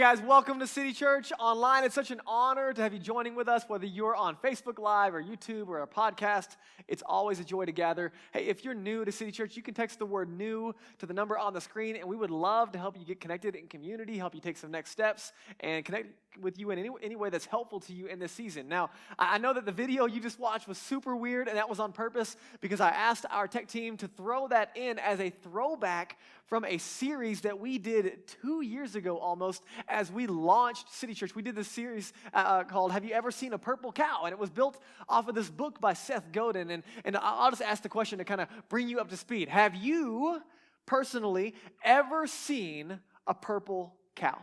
guys, welcome to City Church Online. It's such an honor to have you joining with us, whether you're on Facebook Live or YouTube or a podcast. It's always a joy to gather. Hey, if you're new to City Church, you can text the word new to the number on the screen, and we would love to help you get connected in community, help you take some next steps, and connect with you in any way that's helpful to you in this season. Now, I know that the video you just watched was super weird, and that was on purpose because I asked our tech team to throw that in as a throwback from a series that we did 2 years ago almost as we launched City Church. We did this series called Have You Ever Seen a Purple Cow? And it was built off of this book by Seth Godin. And I'll just ask the question to kind of bring you up to speed. Have you personally ever seen a purple cow?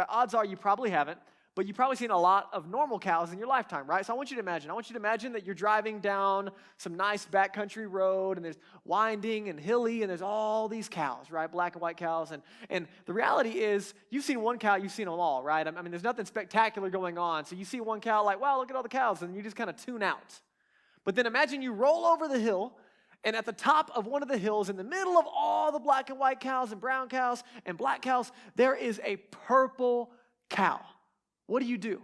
Odds are you probably haven't. But you've probably seen a lot of normal cows in your lifetime, right? So I want you to imagine that you're driving down some nice backcountry road, and there's winding and hilly, and there's all these cows, right? Black and white cows. And the reality is, you've seen one cow, you've seen them all, right? I mean, there's nothing spectacular going on. So you see one cow like, wow, look at all the cows, and you just kind of tune out. But then imagine you roll over the hill, and at the top of one of the hills, in the middle of all the black and white cows and brown cows and black cows, there is a purple cow. What do?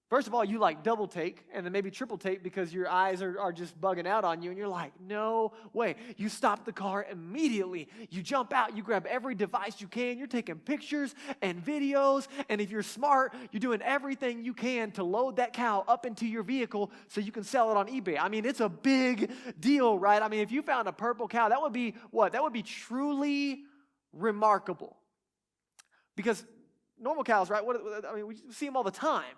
First of all, you like double take and then maybe triple take because your eyes are just bugging out on you, and you're like, no way. You stop the car immediately. You jump out, you grab every device you can, you're taking pictures and videos, and if you're smart, you're doing everything you can to load that cow up into your vehicle so you can sell it on eBay. I mean, it's a big deal, right? I mean, if you found a purple cow, that would be what? That would be truly remarkable. Because normal cows, right? We see them all the time.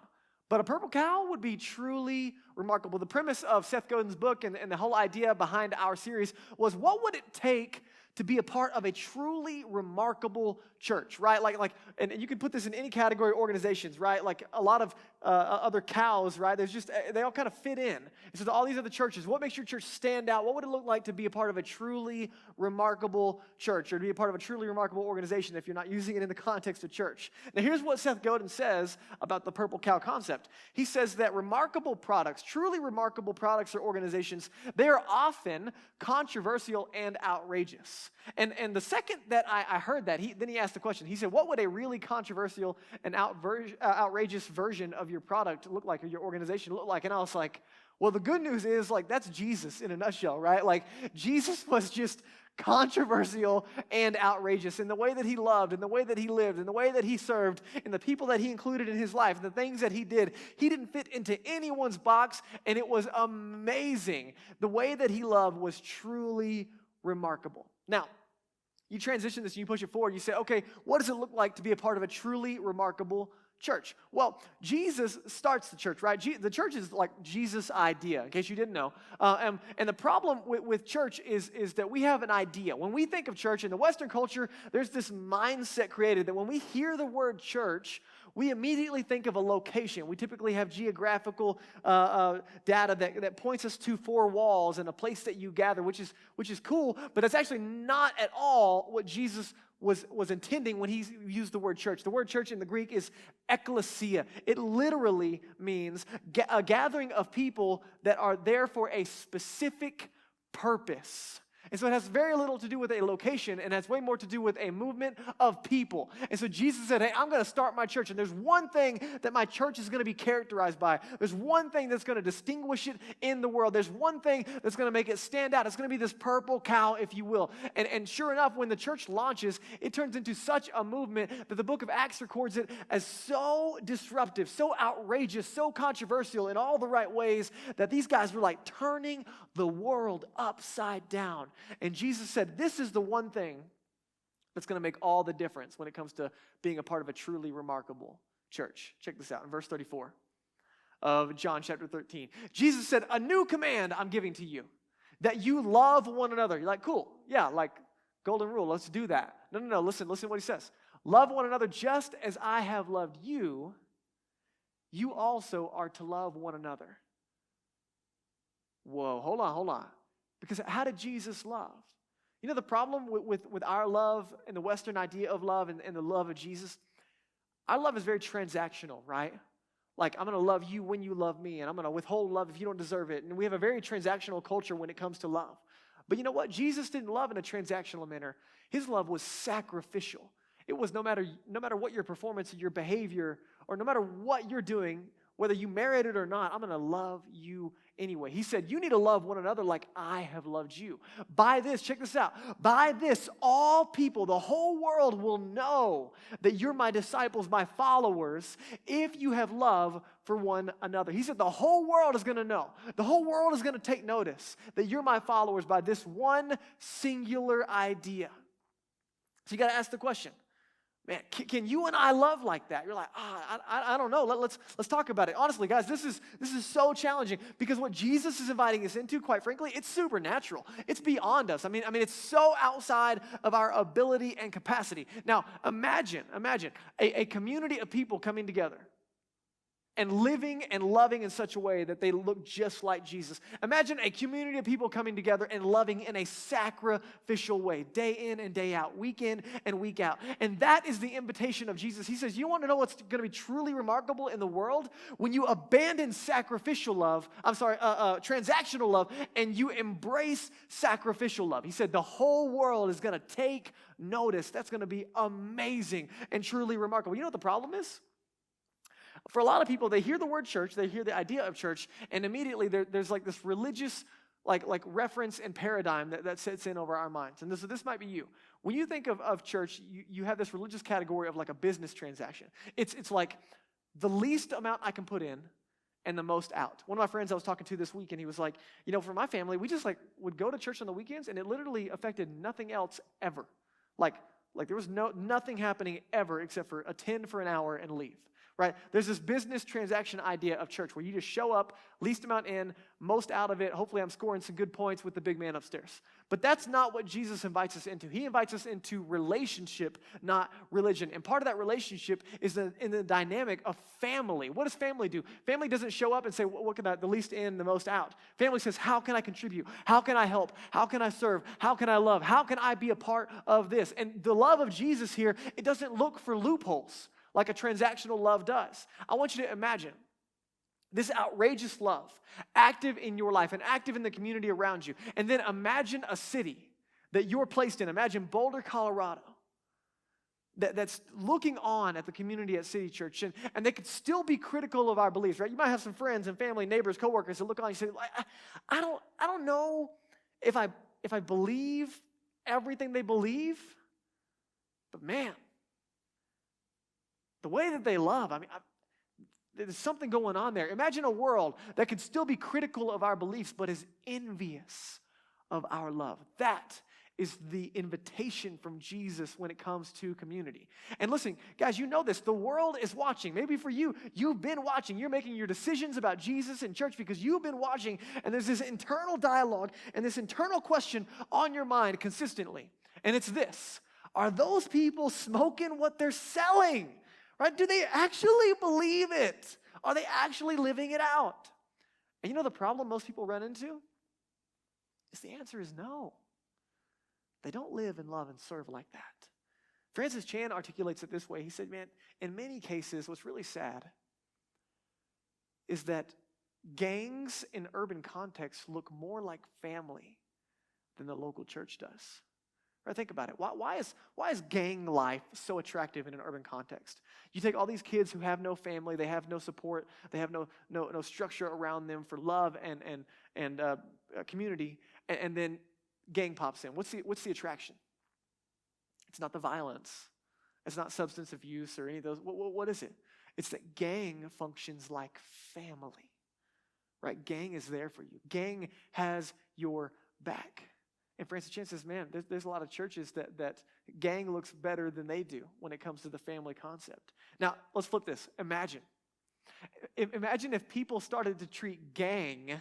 But a purple cow would be truly remarkable. The premise of Seth Godin's book and the whole idea behind our series was, what would it take to be a part of a truly remarkable church, right? And you can put this in any category of organizations, right? Like a lot of other cows, right? They all kind of fit in. And so all these other churches, what makes your church stand out? What would it look like to be a part of a truly remarkable church, or to be a part of a truly remarkable organization if you're not using it in the context of church? Now, here's what Seth Godin says about the purple cow concept. He says that remarkable products, truly remarkable products or organizations, they are often controversial and outrageous. And the second that I heard that, then he asked the question. He said, what would a really controversial and outrageous version of your product look like, or your organization look like? And I was like, well, the good news is, that's Jesus in a nutshell, right? Like, Jesus was just controversial and outrageous in the way that he loved, in the way that he lived, in the way that he served, in the people that he included in his life, the things that he did. He didn't fit into anyone's box, and it was amazing. The way that he loved was truly remarkable. Now, you transition this and you push it forward. You say, okay, what does it look like to be a part of a truly remarkable church? Well, Jesus starts the church, right? The church is like Jesus' idea, in case you didn't know. And the problem with church is that we have an idea. When we think of church in the Western culture, there's this mindset created that when we hear the word church, we immediately think of a location. We typically have geographical data that points us to four walls and a place that you gather, which is cool, but that's actually not at all what Jesus was intending when he used the word church. The word church in the Greek is ekklesia. It literally means a gathering of people that are there for a specific purpose. And so it has very little to do with a location, and has way more to do with a movement of people. And so Jesus said, hey, I'm going to start my church, and there's one thing that my church is going to be characterized by. There's one thing that's going to distinguish it in the world. There's one thing that's going to make it stand out. It's going to be this purple cow, if you will. And sure enough, when the church launches, it turns into such a movement that the book of Acts records it as so disruptive, so outrageous, so controversial in all the right ways that these guys were like turning the world upside down. And Jesus said, this is the one thing that's going to make all the difference when it comes to being a part of a truly remarkable church. Check this out in verse 34 of John chapter 13. Jesus said, a new command I'm giving to you, that you love one another. You're like, cool. Yeah, like golden rule. Let's do that. No. Listen what he says. Love one another just as I have loved you. You also are to love one another. Whoa, hold on. Because how did Jesus love? You know the problem with our love and the Western idea of love and the love of Jesus? Our love is very transactional, right? Like, I'm going to love you when you love me, and I'm going to withhold love if you don't deserve it. And we have a very transactional culture when it comes to love. But you know what? Jesus didn't love in a transactional manner. His love was sacrificial. It was no matter what your performance, your behavior, or no matter what you're doing, whether you merit it or not, I'm going to love you anyway. He said, you need to love one another like I have loved you. By this, check this out. By this, all people, the whole world will know that you're my disciples, my followers, if you have love for one another. He said the whole world is going to know. The whole world is going to take notice that you're my followers by this one singular idea. So you got to ask the question, man, can you and I love like that? You're like, I don't know. Let's talk about it. Honestly, guys, this is so challenging because what Jesus is inviting us into, quite frankly, it's supernatural. It's beyond us. I mean, it's so outside of our ability and capacity. Now, imagine a community of people coming together and living and loving in such a way that they look just like Jesus. Imagine a community of people coming together and loving in a sacrificial way, day in and day out, week in and week out. And that is the invitation of Jesus. He says, you want to know what's going to be truly remarkable in the world? When you abandon transactional love, and you embrace sacrificial love. He said, the whole world is going to take notice. That's going to be amazing and truly remarkable. You know what the problem is? For a lot of people, they hear the word church, they hear the idea of church, and immediately there's like this religious like reference and paradigm that sits in over our minds. And this might be you. When you think of church, you have this religious category of like a business transaction. It's like the least amount I can put in and the most out. One of my friends I was talking to this week, and he was like, for my family, we just like would go to church on the weekends, and it literally affected nothing else ever. Like there was nothing happening ever except for attend for an hour and leave. Right? There's this business transaction idea of church where you just show up, least amount in, most out of it. Hopefully I'm scoring some good points with the big man upstairs. But that's not what Jesus invites us into. He invites us into relationship, not religion. And part of that relationship is in the dynamic of family. What does family do? Family doesn't show up and say, what can I, the least in, the most out. Family says, how can I contribute? How can I help? How can I serve? How can I love? How can I be a part of this? And the love of Jesus here, it doesn't look for loopholes like a transactional love does. I want you to imagine this outrageous love active in your life and active in the community around you. And then imagine a city that you're placed in. Imagine Boulder, Colorado, that's looking on at the community at City Church. And they could still be critical of our beliefs, right? You might have some friends and family, neighbors, coworkers that look on and say, I don't know if I believe everything they believe, but man, the way that they love, there's something going on there. Imagine a world that could still be critical of our beliefs, but is envious of our love. That is the invitation from Jesus when it comes to community. And listen, guys, you know this. The world is watching. Maybe for you, you've been watching. You're making your decisions about Jesus in church because you've been watching, and there's this internal dialogue and this internal question on your mind consistently. And it's this: are those people smoking what they're selling? Right? Do they actually believe it? Are they actually living it out? And you know the problem most people run into? Is the answer is no. They don't live and love and serve like that. Francis Chan articulates it this way. He said, man, in many cases, what's really sad is that gangs in urban contexts look more like family than the local church does. Right, think about it. Why is gang life so attractive in an urban context? You take all these kids who have no family, they have no support, they have no structure around them for love and community, and then gang pops in. What's the attraction? It's not the violence. It's not substance abuse or any of those. What is it? It's that gang functions like family. Right? Gang is there for you. Gang has your back. And Francis Chan says, man, there's a lot of churches that gang looks better than they do when it comes to the family concept. Now, let's flip this. Imagine if people started to treat gang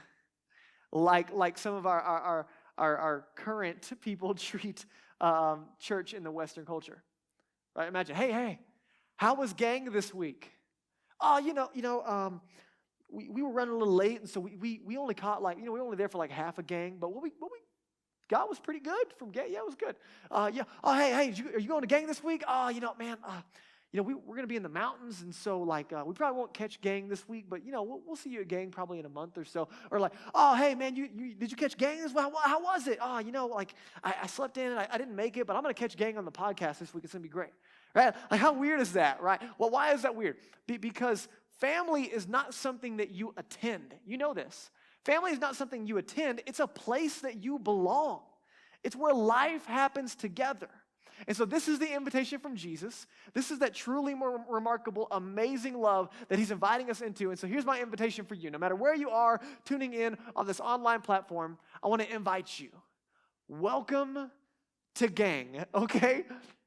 like some of our current people treat church in the Western culture. Right? Imagine, hey, how was gang this week? Oh, we were running a little late, and so we only caught we were only there for like half a gang, but what we God was pretty good from gang. Yeah, it was good. Yeah. Oh, hey, are you going to gang this week? Oh, man, we're going to be in the mountains, and so we probably won't catch gang this week, but we'll see you at gang probably in a month or so. Or oh, hey, man, did you catch gang this week? How was it? Oh, I slept in and I didn't make it, but I'm going to catch gang on the podcast this week. It's going to be great. right? Like, how weird is that, right? Well, why is that weird? Because family is not something that you attend. You know this. Family is not something you attend. It's a place that you belong. It's where life happens together. And so this is the invitation from Jesus. This is that truly more remarkable, amazing love that he's inviting us into. And so here's my invitation for you. No matter where you are tuning in on this online platform, I want to invite you. Welcome to gang, okay?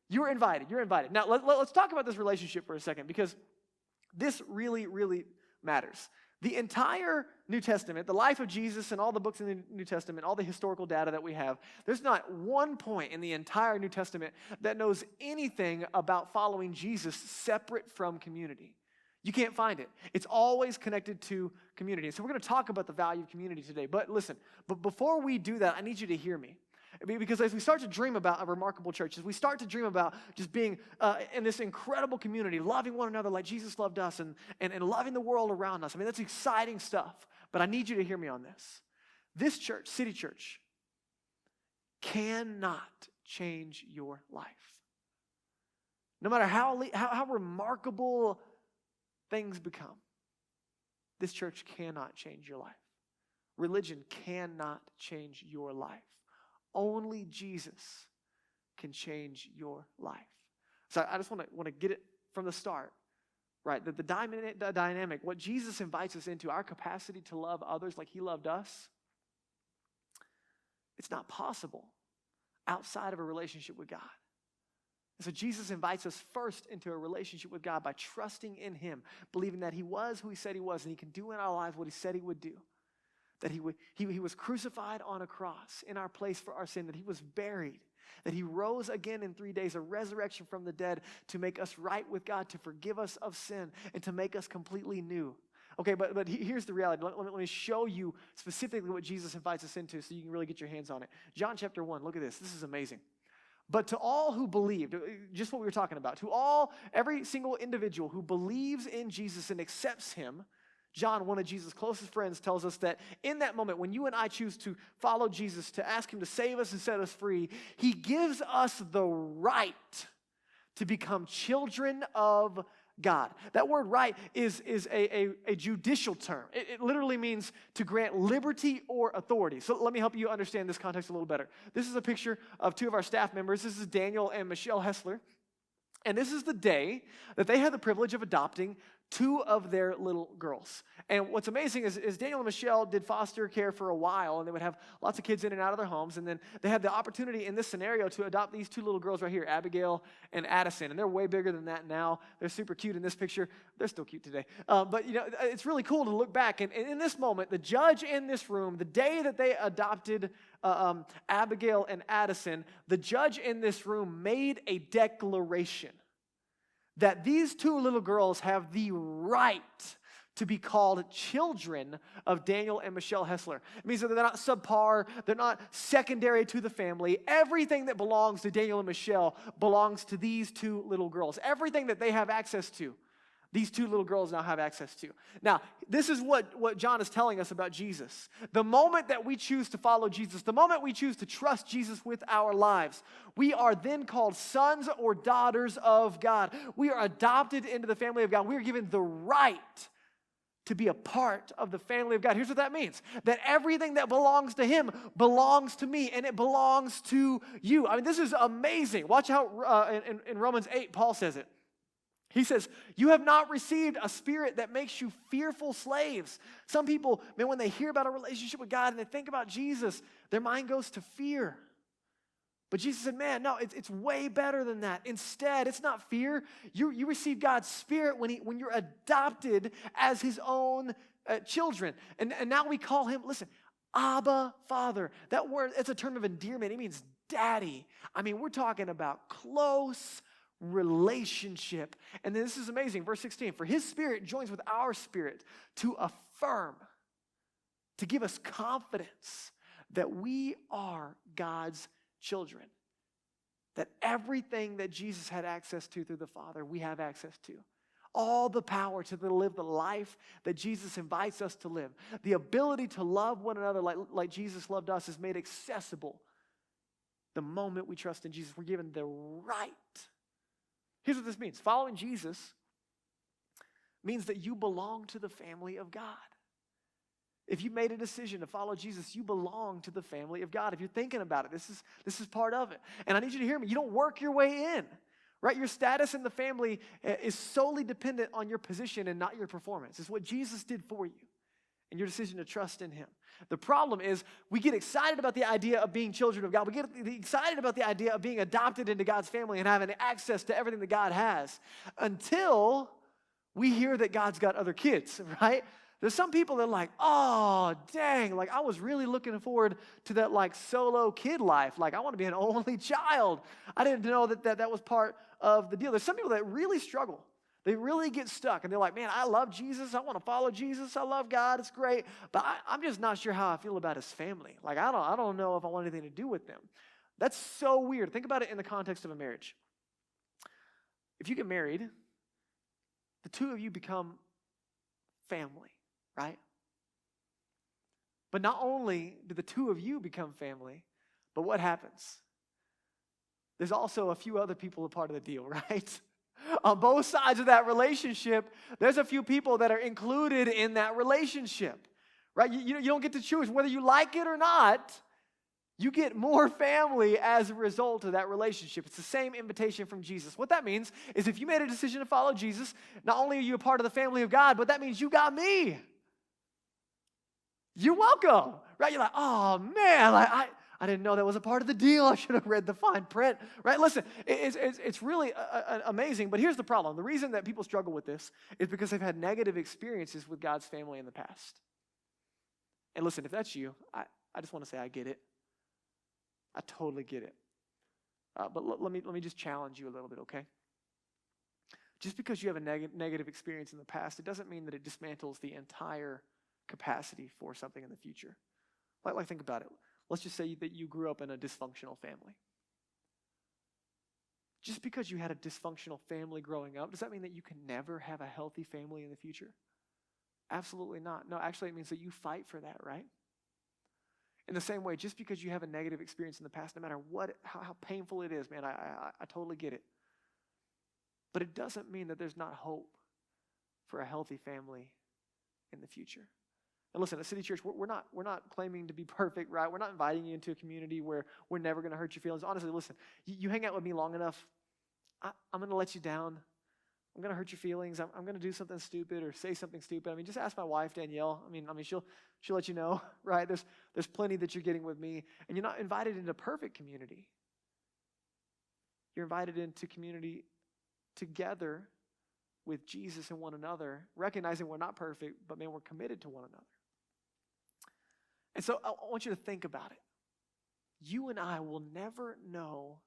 You're invited. You're invited. Now, let's talk about this relationship for a second, because this really, really matters. The entire New Testament, the life of Jesus and all the books in the New Testament, all the historical data that we have, there's not one point in the entire New Testament that knows anything about following Jesus separate from community. You can't find it. It's always connected to community. And so we're going to talk about the value of community today. But listen, but before we do that, I need you to hear me. Because as we start to dream about a remarkable church, as we start to dream about just being in this incredible community, loving one another like Jesus loved us, and loving the world around us, I mean, that's exciting stuff. But I need you to hear me on this. This church, City Church, cannot change your life. No matter how remarkable things become, this church cannot change your life. Religion cannot change your life. Only Jesus can change your life. So I just want to get it from the start, right? That the dynamic, what Jesus invites us into, our capacity to love others like he loved us, it's not possible outside of a relationship with God. And so Jesus invites us first into a relationship with God by trusting in him, believing that he was who he said he was, and he can do in our lives what he said he would do. That he was crucified on a cross in our place for our sin, that he was buried, that he rose again in 3 days, a resurrection from the dead to make us right with God, to forgive us of sin, and to make us completely new. Okay, but here's the reality. Let me show you specifically what Jesus invites us into so you can really get your hands on it. John chapter 1, look at this. This is amazing. But to all who believed, just what we were talking about, every single individual who believes in Jesus and accepts him, John, one of Jesus' closest friends, tells us that in that moment, when you and I choose to follow Jesus, to ask him to save us and set us free, he gives us the right to become children of God. That word right is a judicial term. It literally means to grant liberty or authority. So let me help you understand this context a little better. This is a picture of two of our staff members. This is Daniel and Michelle Hessler. And this is the day that they had the privilege of adopting two of their little girls. And what's amazing is Daniel and Michelle did foster care for a while, and they would have lots of kids in and out of their homes, and then they had the opportunity in this scenario to adopt these two little girls right here, Abigail and Addison, and they're way bigger than that now. They're super cute in this picture. They're still cute today. But it's really cool to look back, and in this moment, the judge in this room, the day that they adopted Abigail and Addison, the judge in this room made a declaration that these two little girls have the right to be called children of Daniel and Michelle Hessler. It means that they're not subpar, they're not secondary to the family. Everything that belongs to Daniel and Michelle belongs to these two little girls. Everything that they have access to, these two little girls now have access to. Now, this is what John is telling us about Jesus. The moment that we choose to follow Jesus, the moment we choose to trust Jesus with our lives, we are then called sons or daughters of God. We are adopted into the family of God. We are given the right to be a part of the family of God. Here's what that means. That everything that belongs to him belongs to me, and it belongs to you. I mean, this is amazing. Watch how in Romans 8, Paul says it. He says, you have not received a spirit that makes you fearful slaves. Some people, man, when they hear about a relationship with God and they think about Jesus, their mind goes to fear. But Jesus said, man, no, it's way better than that. Instead, it's not fear. You receive God's spirit when you're adopted as his own children. And now we call him, listen, Abba, Father. That word, it's a term of endearment. It means daddy. I mean, we're talking about close relationship. And then this is amazing. Verse 16, for his spirit joins with our spirit to affirm, to give us confidence that we are God's children. That everything that Jesus had access to through the Father, we have access to. All the power to live the life that Jesus invites us to live. The ability to love one another like Jesus loved us is made accessible the moment we trust in Jesus. We're given the right. Here's what this means. Following Jesus means that you belong to the family of God. If you made a decision to follow Jesus, you belong to the family of God. If you're thinking about it, this is part of it. And I need you to hear me. You don't work your way in, right? Your status in the family is solely dependent on your position and not your performance. It's what Jesus did for you and your decision to trust in him. The problem is we get excited about the idea of being children of God. We get excited about the idea of being adopted into God's family and having access to everything that God has until we hear that God's got other kids, right? There's some people that are like, oh, dang, like I was really looking forward to that like solo kid life. Like I want to be an only child. I didn't know that was part of the deal. There's some people that really struggle. They really get stuck and they're like, man, I love Jesus. I want to follow Jesus. I love God. It's great. But I'm just not sure how I feel about his family. Like I don't know if I want anything to do with them. That's so weird. Think about it in the context of a marriage. If you get married, the two of you become family. Right? But not only do the two of you become family, but what happens? There's also a few other people a part of the deal, right? On both sides of that relationship, there's a few people that are included in that relationship, right? You don't get to choose whether you like it or not. You get more family as a result of that relationship. It's the same invitation from Jesus. What that means is if you made a decision to follow Jesus, not only are you a part of the family of God, but that means you got me. You're welcome, right? You're like, oh man, like I didn't know that was a part of the deal. I should have read the fine print, right? Listen, it's really amazing, but here's the problem. The reason that people struggle with this is because they've had negative experiences with God's family in the past. And listen, if that's you, I just want to say I get it. I totally get it. But let me just challenge you a little bit, okay? Just because you have a negative experience in the past, it doesn't mean that it dismantles the entire capacity for something in the future. Like think about it. Let's just say that you grew up in a dysfunctional family. Just because you had a dysfunctional family growing up, does that mean that you can never have a healthy family in the future? Absolutely not. No, actually it means that you fight for that, right? In the same way, just because you have a negative experience in the past, no matter how painful it is, man, I totally get it. But it doesn't mean that there's not hope for a healthy family in the future. And listen, at City Church, we're not claiming to be perfect, right? We're not inviting you into a community where we're never going to hurt your feelings. Honestly, listen, you hang out with me long enough, I'm going to let you down. I'm going to hurt your feelings. I'm going to do something stupid or say something stupid. I mean, just ask my wife, Danielle. I mean, she'll let you know, right? There's plenty that you're getting with me. And you're not invited into perfect community. You're invited into community together with Jesus and one another, recognizing we're not perfect, but man, we're committed to one another. And so I want you to think about it. You and I will never know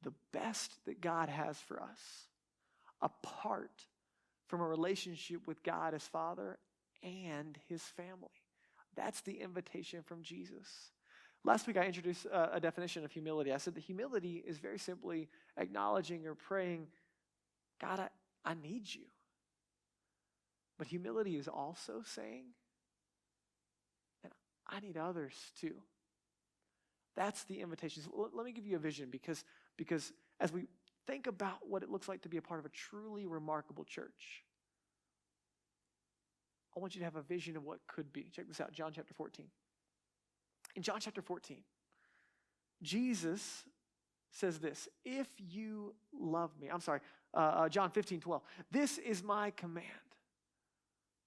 the best that God has for us apart from a relationship with God as Father and his family. That's the invitation from Jesus. Last week I introduced a definition of humility. I said that humility is very simply acknowledging or praying, God, I need you. But humility is also saying, I need others too. That's the invitation. So let me give you a vision because as we think about what it looks like to be a part of a truly remarkable church, I want you to have a vision of what could be. Check this out, John chapter 14. In John chapter 14, Jesus says this, if you love me, John 15:12, this is my command.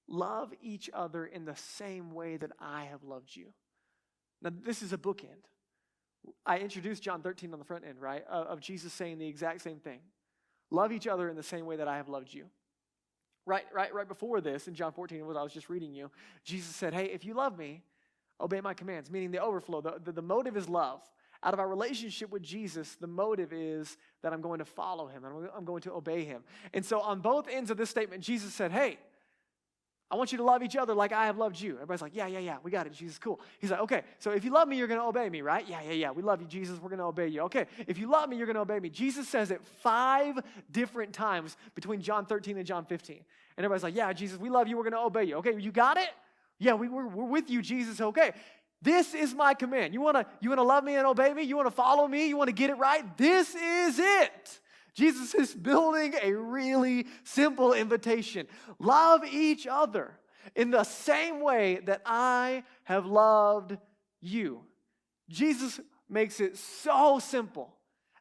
Love each other in the same way that I have loved you. Now, this is a bookend. I introduced John 13 on the front end, right, of Jesus saying the exact same thing. Love each other in the same way that I have loved you. Right before this, in John 14, what I was just reading you, Jesus said, hey, if you love me, obey my commands, meaning the overflow. The motive is love. Out of our relationship with Jesus, the motive is that I'm going to follow him. I'm going to obey him. And so on both ends of this statement, Jesus said, hey, I want you to love each other like I have loved you. Everybody's like, yeah, we got it, Jesus, cool. He's like, okay, so if you love me, you're going to obey me, right? Yeah, we love you, Jesus, we're going to obey you. Okay, if you love me, you're going to obey me. Jesus says it 5 different times between John 13 and John 15. And everybody's like, yeah, Jesus, we love you, we're going to obey you. Okay, you got it? Yeah, we're with you, Jesus, okay. This is my command. You want to love me and obey me? You want to follow me? You want to get it right? This is it. Jesus is building a really simple invitation. Love each other in the same way that I have loved you. Jesus makes it so simple.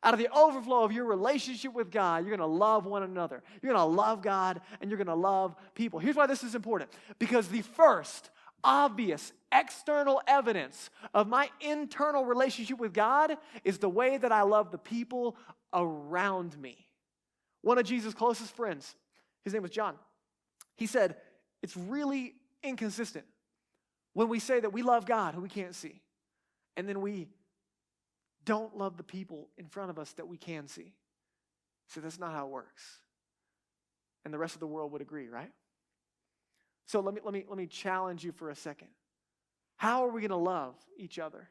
Out of the overflow of your relationship with God, you're going to love one another. You're going to love God, and you're going to love people. Here's why this is important. Because the first obvious external evidence of my internal relationship with God is the way that I love the people around me. One of Jesus' closest friends, his name was John, he said, it's really inconsistent when we say that we love God who we can't see, and then we don't love the people in front of us that we can see. So that's not how it works. And the rest of the world would agree, right? So let me challenge you for a second. How are we going to love each other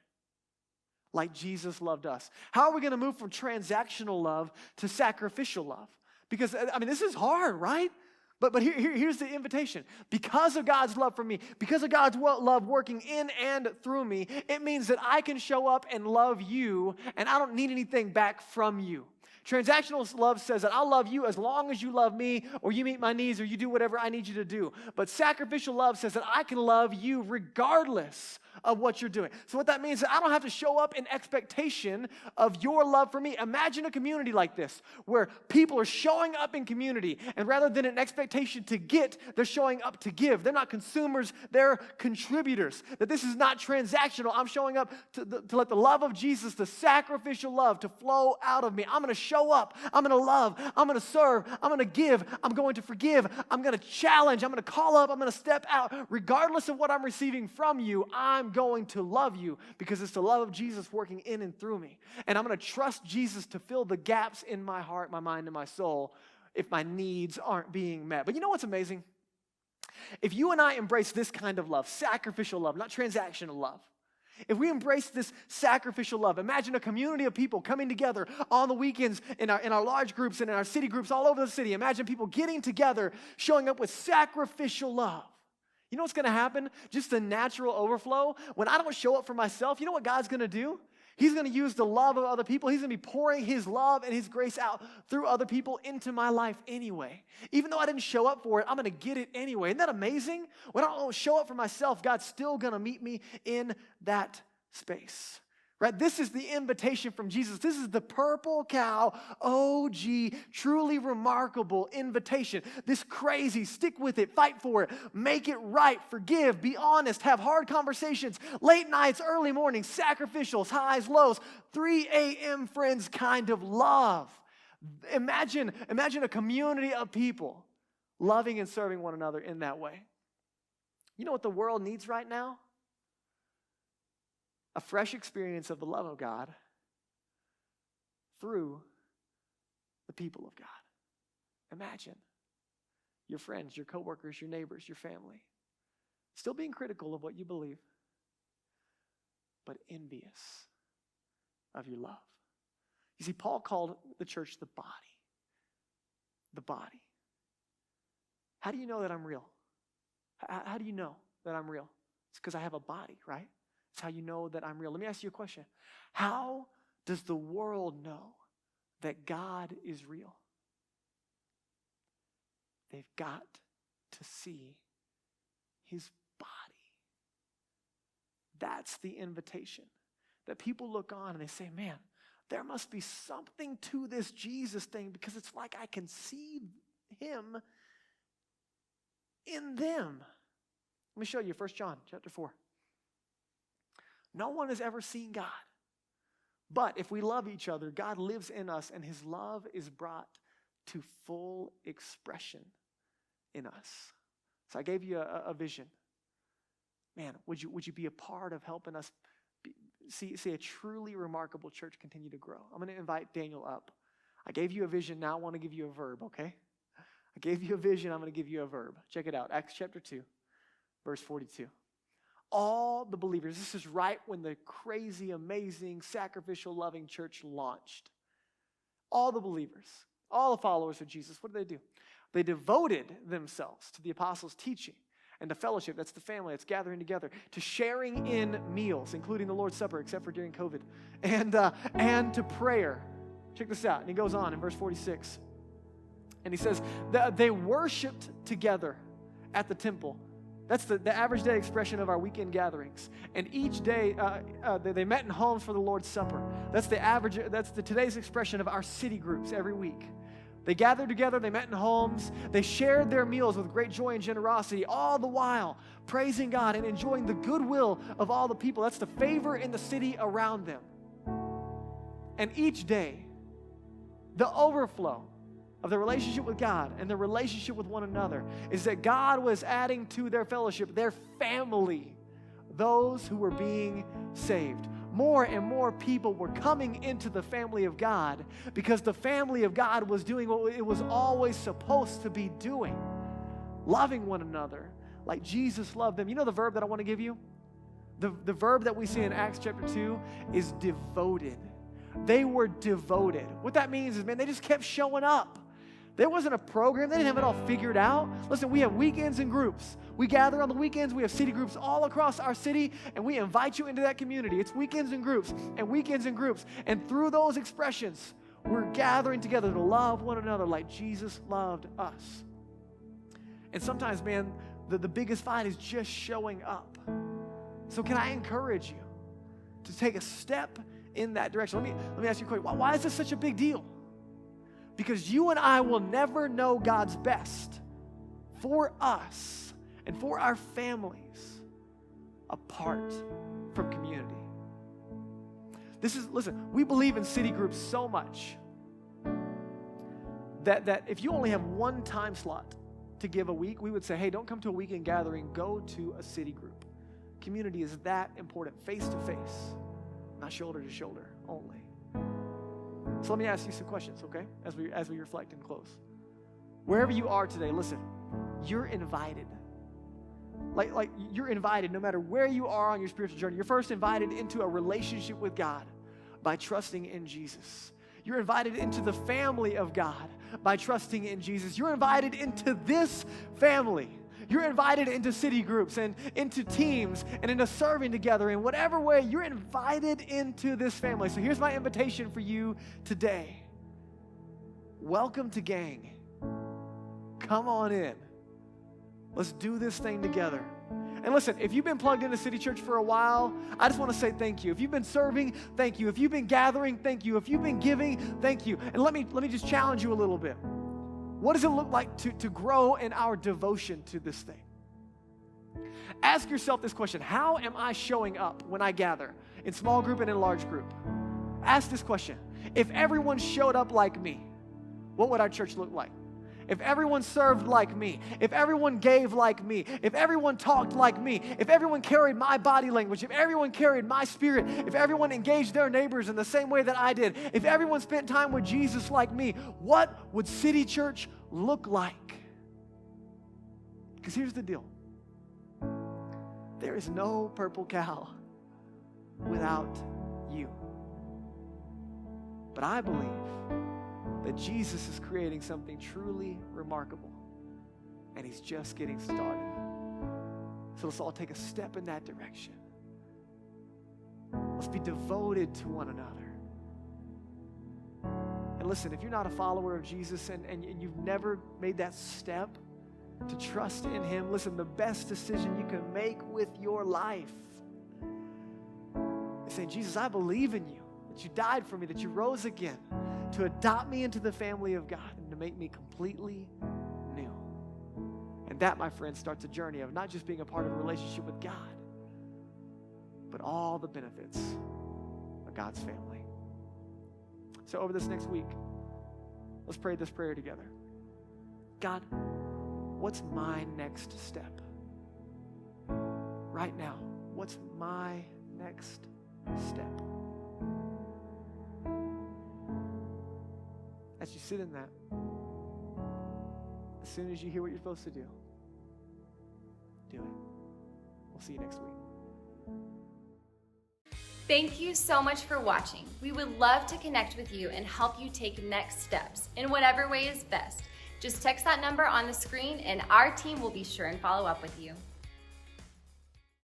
like Jesus loved us? How are we going to move from transactional love to sacrificial love? Because, I mean, this is hard, right? But here's the invitation. Because of God's love for me, because of God's love working in and through me, it means that I can show up and love you, and I don't need anything back from you. Transactional love says that I'll love you as long as you love me, or you meet my needs, or you do whatever I need you to do. But sacrificial love says that I can love you regardless of what you're doing. So what that means is that I don't have to show up in expectation of your love for me. Imagine a community like this, where people are showing up in community, and rather than an expectation to get, they're showing up to give. They're not consumers, they're contributors. That this is not transactional. I'm showing up to let the love of Jesus, the sacrificial love, to flow out of me. I'm going to show up. I'm going to love. I'm going to serve. I'm going to give. I'm going to forgive. I'm going to challenge. I'm going to call up. I'm going to step out. Regardless of what I'm receiving from you, I'm going to love you because it's the love of Jesus working in and through me. And I'm going to trust Jesus to fill the gaps in my heart, my mind, and my soul if my needs aren't being met. But you know what's amazing? If you and I embrace this kind of love, sacrificial love, not transactional love, if we embrace this sacrificial love, imagine a community of people coming together on the weekends in our large groups and in our city groups all over the city. Imagine people getting together, showing up with sacrificial love. You know what's going to happen? Just the natural overflow. When I don't show up for myself, you know what God's going to do? He's going to use the love of other people. He's going to be pouring His love and His grace out through other people into my life anyway. Even though I didn't show up for it, I'm going to get it anyway. Isn't that amazing? When I don't show up for myself, God's still going to meet me in that space. Right? This is the invitation from Jesus. This is the purple cow, OG, truly remarkable invitation. This crazy, stick with it, fight for it, make it right, forgive, be honest, have hard conversations, late nights, early mornings, sacrificials, highs, lows, 3 a.m. friends kind of love. Imagine a community of people loving and serving one another in that way. You know what the world needs right now? A fresh experience of the love of God through the people of God. Imagine your friends, your coworkers, your neighbors, your family, still being critical of what you believe, but envious of your love. You see, Paul called the church the body. The body. How do you know that I'm real? How do you know that I'm real? It's because I have a body, right? It's how you know that I'm real. Let me ask you a question. How does the world know that God is real? They've got to see His body. That's the invitation. That people look on and they say, man, there must be something to this Jesus thing because it's like I can see Him in them. Let me show you 1 John chapter 4. No one has ever seen God. But if we love each other, God lives in us and His love is brought to full expression in us. So I gave you a vision. Man, would you be a part of helping us see a truly remarkable church continue to grow? I'm going to invite Daniel up. I gave you a vision. Now I want to give you a verb, okay? I gave you a vision. I'm going to give you a verb. Check it out. Acts chapter 2, verse 42. All the believers, this is right when the crazy, amazing, sacrificial, loving church launched. All the believers, all the followers of Jesus, what did they do? They devoted themselves to the apostles' teaching and to fellowship, that's the family, that's gathering together, to sharing in meals, including the Lord's Supper, except for during COVID, and to prayer. Check this out. And he goes on in verse 46. And he says, that they worshiped together at the temple. That's the average day expression of our weekend gatherings. And each day, they met in homes for the Lord's Supper. That's today's expression of our city groups every week. They gathered together, they met in homes, they shared their meals with great joy and generosity, all the while praising God and enjoying the goodwill of all the people. That's the favor in the city around them. And each day, the overflow of their relationship with God and their relationship with one another is that God was adding to their fellowship, their family, those who were being saved. More and more people were coming into the family of God because the family of God was doing what it was always supposed to be doing, loving one another like Jesus loved them. You know the verb that I want to give you? The verb that we see in Acts chapter 2 is devoted. They were devoted. What that means is, man, they just kept showing up. There wasn't a program. They didn't have it all figured out. Listen, we have weekends and groups. We gather on the weekends. We have city groups all across our city, and we invite you into that community. It's weekends and groups and weekends and groups. And through those expressions, we're gathering together to love one another like Jesus loved us. And sometimes, man, the biggest fight is just showing up. So can I encourage you to take a step in that direction? Let me ask you a question. Why is this such a big deal? Because you and I will never know God's best for us and for our families apart from community. Listen, we believe in city groups so much that if you only have one time slot to give a week, we would say, hey, don't come to a weekend gathering, go to a city group. Community is that important, face to face, not shoulder to shoulder only. So let me ask you some questions, okay, as we reflect and close. Wherever you are today, listen, you're invited. Like you're invited no matter where you are on your spiritual journey. You're first invited into a relationship with God by trusting in Jesus. You're invited into the family of God by trusting in Jesus. You're invited into this family. You're invited into city groups and into teams and into serving together. In whatever way, you're invited into this family. So here's my invitation for you today. Welcome to gang. Come on in. Let's do this thing together. And listen, if you've been plugged into City Church for a while, I just want to say thank you. If you've been serving, thank you. If you've been gathering, thank you. If you've been giving, thank you. And let me just challenge you a little bit. What does it look like to grow in our devotion to this thing? Ask yourself this question. How am I showing up when I gather in small group and in large group? Ask this question. If everyone showed up like me, what would our church look like? If everyone served like me, if everyone gave like me, if everyone talked like me, if everyone carried my body language, if everyone carried my spirit, if everyone engaged their neighbors in the same way that I did, if everyone spent time with Jesus like me, what would City Church look like? Because here's the deal. There is no purple cow without you. But I believe that Jesus is creating something truly remarkable, and he's just getting started. So let's all take a step in that direction. Let's be devoted to one another. And listen, if you're not a follower of Jesus and you've never made that step to trust in him, listen, the best decision you can make with your life is saying, Jesus, I believe in you, that you died for me, that you rose again, to adopt me into the family of God and to make me completely new. And that, my friend, starts a journey of not just being a part of a relationship with God, but all the benefits of God's family. So over this next week, let's pray this prayer together. God, what's my next step? Right now, what's my next step? As you sit in that, as soon as you hear what you're supposed to do it. We'll see you next week. Thank you so much for watching. We would love to connect with you and help you take next steps in whatever way is best. Just text that number on the screen and our team will be sure and follow up with you.